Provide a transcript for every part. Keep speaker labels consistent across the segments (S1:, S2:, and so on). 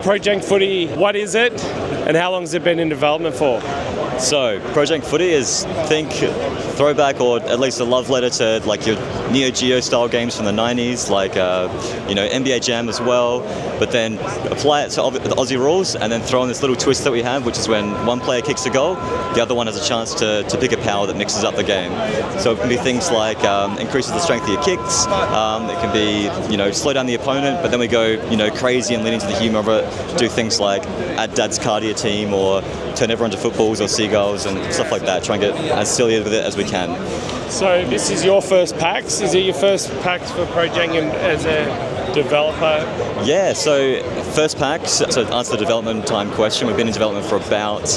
S1: Jank Footy, what is it and how long has it been in development for?
S2: So, Jank Footy is, think, throwback or at least a love letter to like your Neo Geo style games from the 90s, like NBA Jam as well, but then apply it to the Aussie rules and then throw in this little twist that we have, which is when one player kicks a goal, the other one has a chance to pick a power that mixes up the game. So it can be things like increases the strength of your kicks, it can be, slow down the opponent, but then we go, crazy and lean into the humour of it, do things like add Dad's car to your team or turn everyone to footballs or seagulls and stuff like that, try and get as silly with it as we can.
S1: So this is your first PAX? Is it your first PAX for Jank as a developer?
S2: Yeah, so first PAX, to answer the development time question, we've been in development for about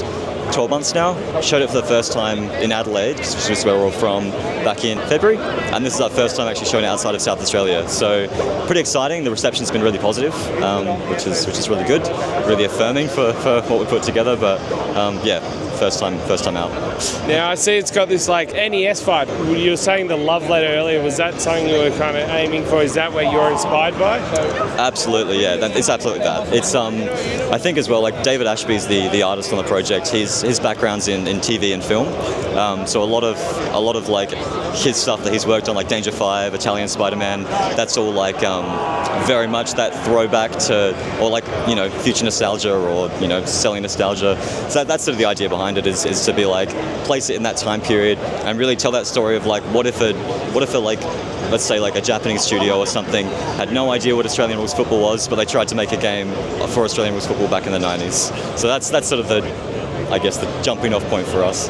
S2: 12 months now. Showed it for the first time in Adelaide, which is where we're all from, back in February. And this is our first time actually showing it outside of South Australia. So pretty exciting. The reception's been really positive, which is really good, really affirming for what we put together. But first time out.
S1: Now I see it's got this like NES vibe. You were saying the love letter earlier. Was that something you were kind of aiming for? Is that where you're inspired by?
S2: Absolutely, yeah. It's absolutely that. It's I think as well, like David Ashby's the artist on the project. His background's in TV and film. So a lot of like his stuff that he's worked on, like Danger 5, Italian Spider-Man, that's all like very much that throwback to, or like future nostalgia or selling nostalgia. So that's sort of the idea behind it is to be like place it in that time period and really tell that story of like what if a like, let's say like a Japanese studio or something had no idea what Australian rules football was, but they tried to make a game for Australian rules football back in the 90s. So that's sort of the jumping off point for us.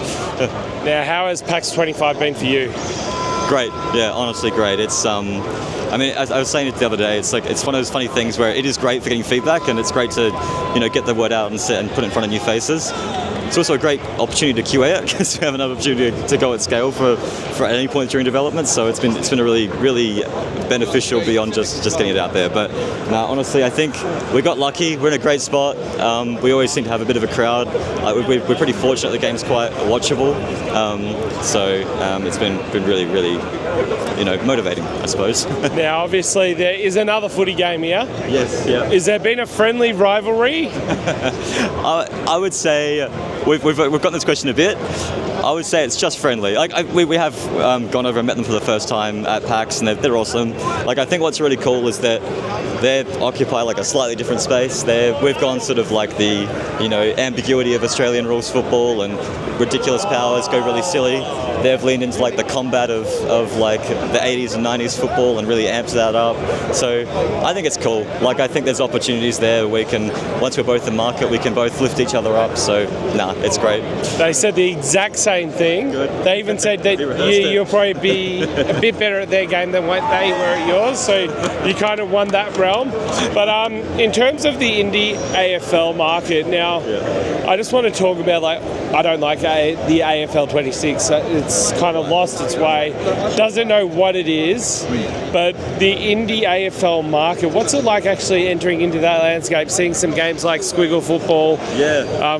S1: Now, how has PAX 25 been for you?
S2: Great, yeah, honestly great. It's as I was saying it the other day, it's one of those funny things where it is great for getting feedback and it's great to get the word out and put it in front of new faces. It's also a great opportunity to QA it because we have another opportunity to go at scale for any point during development. So it's been a really beneficial beyond just getting it out there. But no, honestly, I think we got lucky. We're in a great spot. We always seem to have a bit of a crowd. We're pretty fortunate. The game's quite watchable. It's been really motivating, I suppose.
S1: Now, obviously, there is another footy game here.
S2: Yes. Yeah.
S1: Has there been a friendly rivalry?
S2: I would say. We've gotten this question a bit. I would say it's just friendly. We have gone over and met them for the first time at PAX, and they're awesome. I think what's really cool is that they occupy like a slightly different space. We've gone sort of like the ambiguity of Australian rules football and ridiculous powers, go really silly. They've leaned into like the combat of like the 80s and 90s football and really amped that up. So I think it's cool. I think there's opportunities there where we can, once we're both in market, we can both lift each other up. So it's great.
S1: They said the exact same thing.
S2: Good.
S1: They even said that you'll probably be a bit better at their game than what they were at yours. So you kind of won that realm. But in terms of the indie AFL market, now I just want to talk about I don't like the AFL 26. It's kind of lost its way. Doesn't know what it is. But the indie AFL market, what's it like actually entering into that landscape, seeing some games like Squiggle Football,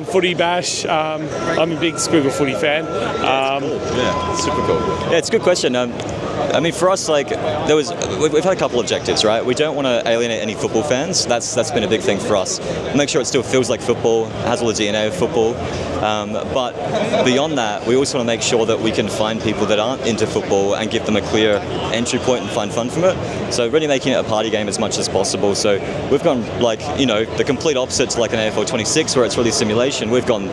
S1: Footy Bash? I'm a big Squiggle Footy fan.
S2: Yeah, super cool. Yeah, it's a good question. For us, we've had a couple objectives, right? We don't want to alienate any football fans. That's been a big thing for us. Make sure it still feels like football, has all the DNA of football. But beyond that, we also want to make sure that we can find people that aren't into football and give them a clear entry point and find fun from it. So really making it a party game as much as possible. So we've gone the complete opposite to like an AFL 26 where it's really simulation. We've gone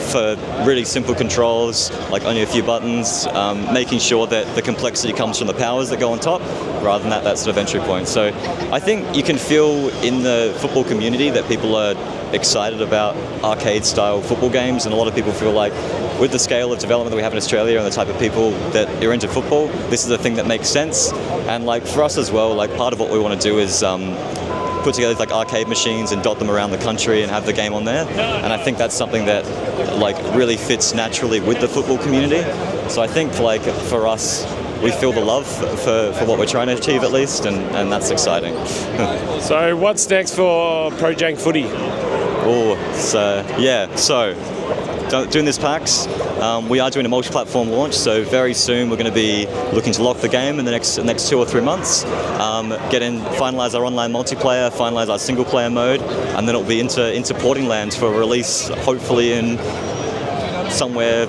S2: for really simple controls, like only a few buttons, making sure that the complexity comes from the powers that go on top, rather than that sort of entry point. So I think you can feel in the football community that people are excited about arcade-style football games, and a lot of people feel like with the scale of development that we have in Australia and the type of people that are into football, this is a thing that makes sense. And for us as well, part of what we want to do is put together arcade machines and dot them around the country and have the game on there. And I think that's something that really fits naturally with the football community. So I think for us, we feel the love for what we're trying to achieve at least, and that's exciting.
S1: So what's next for Jank Footy?
S2: So doing this PAX. We are doing a multi-platform launch, so very soon we're going to be looking to lock the game in the next 2 or 3 months, finalize our online multiplayer, finalize our single player mode, and then it'll be into porting land for release hopefully in somewhere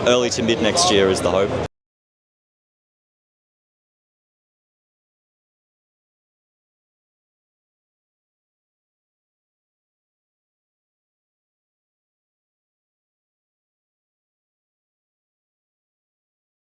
S2: early to mid next year is the hope.